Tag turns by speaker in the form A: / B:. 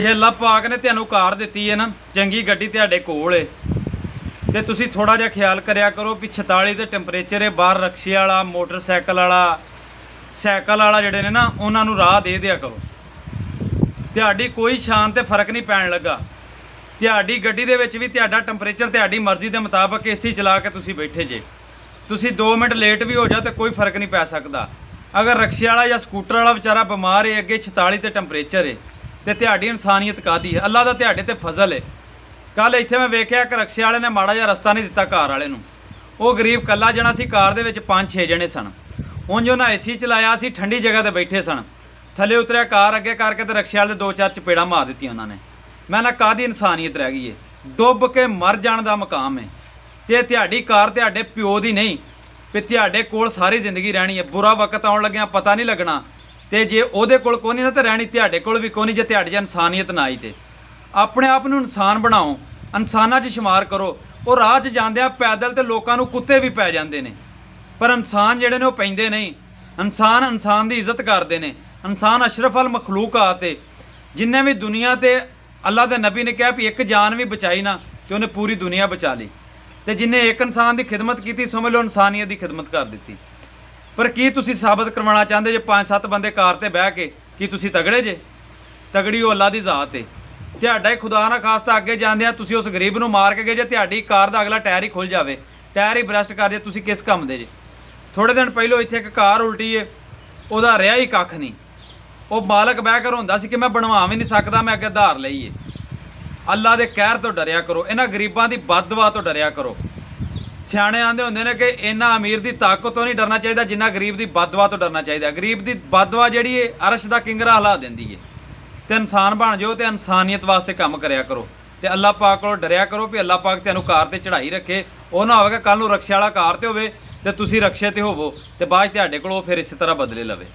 A: ਜੇ ਅੱਲਾਹ ਪਾਕ ने ਤੁਹਾਨੂੰ ਕਾਰ ਦਿੱਤੀ है ना, चंगी गड्डी ਤੁਹਾਡੇ ਕੋਲ है ਤੇ ਤੁਸੀਂ थोड़ा ਜਿਹਾ ख्याल करिया करो भी 46 ਦੇ ਟੈਂਪਰੇਚਰ है, बाहर रक्शे वाला मोटरसाइकिल वाला साइकिल वाला ਜਿਹੜੇ ਨੇ ना ਉਹਨਾਂ ਨੂੰ ਰਾਹ ਦੇ ਦਿਆ ਕਰੋ। ਤੁਹਾਡੀ ਕੋਈ ਸ਼ਾਨ ਤੇ ਫਰਕ ਨਹੀਂ ਪੈਣ ਲੱਗਾ। ਤੁਹਾਡੀ ਗੱਡੀ ਦੇ ਵਿੱਚ ਵੀ ਤੁਹਾਡਾ ਟੈਂਪਰੇਚਰ ਤੁਹਾਡੀ ਮਰਜ਼ੀ ਦੇ ਮੁਤਾਬਕ ਏਸੀ ਚਲਾ ਕੇ ਤੁਸੀਂ ਬੈਠੇ ਜੇ। ਤੁਸੀਂ 2 ਮਿੰਟ ਲੇਟ ਵੀ ਹੋ ਜਾ ਤੇ ਕੋਈ ਫਰਕ ਨਹੀਂ ਪੈ ਸਕਦਾ। अगर रक्शे वाला या स्कूटर वाला बेचारा बीमार है, अगे 46 ते टैंपरेचर है, तो त्याड़ी इंसानियत कादी है, अल्लाह का त्याड़े ते फजल है। कल इत्थे मैं वेख्या कि रक्शे वाले ने माड़ा जिहा रस्ता नहीं दिता कार वाले नूं। वो गरीब कला जना सी, कार दे विच 5-6 जने सन। उंज उन्हां एसी चलाया सी, ठंडी जगह ते बैठे सन, थले उतरिया कार अगे करके ते रक्शे वाले 2-4 चपेड़ा मार दित्तियां उन्होंने। मैं ना कादी इंसानियत रह गई है, डुब के मर जाण दा मकाम है। ते त्याड़ी कार त्याड़े प्यो दी नहीं भी ਤੁਹਾਡੇ ਕੋਲ सारी जिंदगी रहनी है। बुरा वक्त आउण लग्या पता नहीं लगना, तो जे ਉਹਦੇ ਕੋਲ ਕੋਈ नहीं ना तो रहनी ਤੁਹਾਡੇ ਕੋਲ भी कोई नहीं। जे ਤੁਹਾਡੇ 'ਚ ਇਨਸਾਨੀਅਤ ना आई तो अपने आप ਨੂੰ ਇਨਸਾਨ ਬਣਾਓ, ਇਨਸਾਨਾਂ 'ਚ शुमार करो। ਉਹ ਰਾਹ 'ਚ ਜਾਂਦੇ ਆ पैदल तो लोगों ਨੂੰ कुत्ते भी पै ਜਾਂਦੇ ਨੇ, पर इंसान ਜਿਹੜੇ ਨੇ ਉਹ ਪੈਂਦੇ नहीं। इंसान की इज्जत करते हैं। इंसान अशरफ अल मखलूकात है। जिन्हें भी दुनिया ते अल्लाह के नबी ने कहा भी एक जान भी बचाई ना तो उन्हें पूरी दुनिया बचा ली। तो जिन्हें एक इंसान की खिदमत की समझ लो इंसानियत की खिदमत कर दी। पर की तुसी साबित करवाना चाहते जे 5-7 बंदे कार ते बह के कि तुसी तगड़े जे? तगड़ी वो अल्लाह की जात है। ਤੁਹਾਡਾ ही खुदा ना खास्ता अगे जाते तुसी उस गरीब नूं मार के गए जे ਤੁਹਾਡੀ कार का अगला टायर ही खुल जाए, टायर ही बरस्ट कर जे, तुसी किस काम दे जे? थोड़े दिन पहलों इत्थे एक कार उल्टी है, ਉਹਦਾ ਰਿਹਾ ही कख नहीं। वो मालक बह कर होंदा सी कि मैं बनवा भी नहीं सकता, मैं अगे धार लई है। अल्लाह के कहर तो डरिया करो, इन्हां गरीबां की बददुआ तो डरिया करो। सियाणे आंदे हुंदे ने कि इन्ना अमीर की ताकत तो नहीं डरना चाहिए जिन्ना गरीब की बददुआ तो डरना चाहिए। गरीब की बददुआ जिहड़ी है अरश का किंगरा हिला देंदी है। तो इंसान बन जाओ तो इंसानियत वास्ते काम करया करो, तो अल्लाह पाक कोलों डरिया करो भी अल्लाह पाक तुहानूं कार ते चढ़ाई रखे। वो ना होवे कि कल नूं रक्शे वाला कार ते होवे ते तुसीं रक्शे ते होवो ते बाद च तुहाडे कोलों फिर इस तरह बदले लवे।